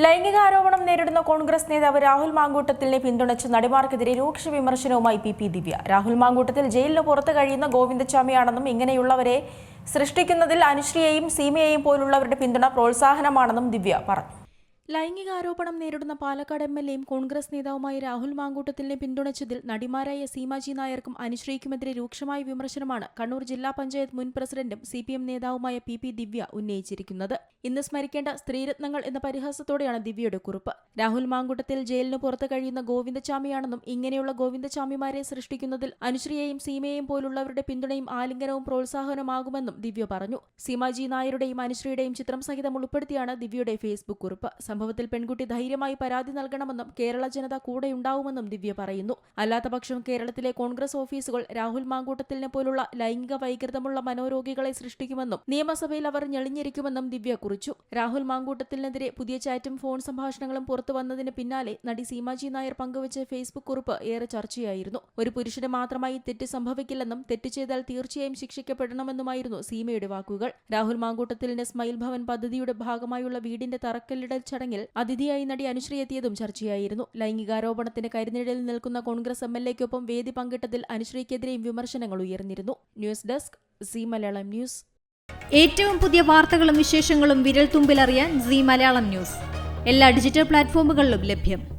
ലൈംഗികാരോപണം നേരിടുന്ന കോൺഗ്രസ് നേതാവ് രാഹുൽ മാങ്കൂട്ടത്തിലിനെ പിന്തുണച്ച് നടിമാർക്കെതിരെ രൂക്ഷ വിമർശനവുമായി പി ദിവ്യ. രാഹുൽ മാങ്കൂട്ടത്തിൽ ജയിലിന് പുറത്ത് കഴിയുന്ന ഗോവിന്ദച്ചാമിയാണെന്നും ഇങ്ങനെയുള്ളവരെ സൃഷ്ടിക്കുന്നതിൽ അനുശ്രീയെയും സീമയെയും പോലുള്ളവരുടെ പിന്തുണ പ്രോത്സാഹനമാണെന്നും ദിവ്യ പറഞ്ഞു. ലൈംഗികാരോപണം നേരിടുന്ന പാലക്കാട് എം.എൽ.എയും കോൺഗ്രസ് നേതാവുമായ രാഹുൽ മാങ്കൂട്ടത്തിലിനെ പിന്തുണച്ചതിൽ നടിമാരായ സീമാജി നായർക്കും അനുശ്രീക്കുമെതിരെ രൂക്ഷമായ വിമർശനമാണ് കണ്ണൂർ ജില്ലാ പഞ്ചായത്ത് മുൻ പ്രസിഡന്റും CPM നേതാവുമായ പി ദിവ്യ ഉന്നയിച്ചിരിക്കുന്നത്. ഇന്ന് സ്മരിക്കേണ്ട സ്ത്രീരത്നങ്ങൾ എന്ന പരിഹാസത്തോടെയാണ് ദിവ്യയുടെ കുറിപ്പ്. രാഹുൽ മാങ്കൂട്ടത്തിൽ ജയിലിന് പുറത്ത് കഴിയുന്ന ഗോവിന്ദച്ചാമിയാണെന്നും ഇങ്ങനെയുള്ള ഗോവിന്ദച്ചാമിമാരെ സൃഷ്ടിക്കുന്നതിൽ അനുശ്രീയെയും സീമയെയും പോലുള്ളവരുടെ പിന്തുണയും ആലിംഗനവും പ്രോത്സാഹനമാകുമെന്നും ദിവ്യ പറഞ്ഞു. സീമാജി നായരുടെയും അനുശ്രീയുടെയും ചിത്രം സഹിതം ഉൾപ്പെടുത്തിയാണ് ദിവ്യയുടെ ഫേസ്ബുക്ക് കുറിപ്പ്. സംഭവത്തിൽ പെൺകുട്ടി ധൈര്യമായി പരാതി നൽകണമെന്നും കേരള ജനത കൂടെയുണ്ടാവുമെന്നും ദിവ്യ പറയുന്നു. അല്ലാത്തപക്ഷം കേരളത്തിലെ കോൺഗ്രസ് ഓഫീസുകൾ രാഹുൽ മാങ്കൂട്ടത്തിലിനെ പോലുള്ള ലൈംഗിക വൈകൃതമുള്ള മനോരോഗികളെ സൃഷ്ടിക്കുമെന്നും നിയമസഭയിൽ അവർ ഞെളിഞ്ഞിരിക്കുമെന്നും ദിവ്യ കുറിച്ചു. രാഹുൽ മാങ്കൂട്ടത്തിനെതിരെ പുതിയ ചാറ്റും ഫോൺ സംഭാഷണങ്ങളും പുറത്തു വന്നതിന് പിന്നാലെ നടി സീമാജി നായർ പങ്കുവച്ച ഫേസ്ബുക്ക് കുറിപ്പ് ഏറെ ചർച്ചയായിരുന്നു. ഒരു പുരുഷന് മാത്രമായി തെറ്റ് സംഭവിക്കില്ലെന്നും തെറ്റ് ചെയ്താൽ തീർച്ചയായും ശിക്ഷിക്കപ്പെടണമെന്നുമായിരുന്നു സീമയുടെ വാക്കുകൾ. രാഹുൽ മാങ്കൂട്ടത്തിലിന്റെ സ്മൈൽ ഭവൻ പദ്ധതിയുടെ ഭാഗമായുള്ള വീടിന്റെ തറക്കല്ലിടൽ ചടങ്ങിൽ അതിഥിയായി നടി അനുശ്രീ എത്തിയതും ചർച്ചയായിരുന്നു. ലൈംഗികാരോപണത്തിന് കരിനിഴലിൽ നിൽക്കുന്ന കോൺഗ്രസ് MLA-ക്കൊപ്പം വേദി പങ്കിട്ടതിൽ അനുശ്രീക്കെതിരെയും വിമർശനങ്ങൾ ഉയർന്നിരുന്നു. News desk zee Malayalam news. ഏറ്റവും പുതിയ വാർത്തകളും വിശേഷങ്ങളും വിരൽ തുമ്പിലറിയാൻ സീ മലയാളം ന്യൂസ് എല്ലാ ഡിജിറ്റൽ പ്ലാറ്റ്ഫോമുകളിലും ലഭ്യം.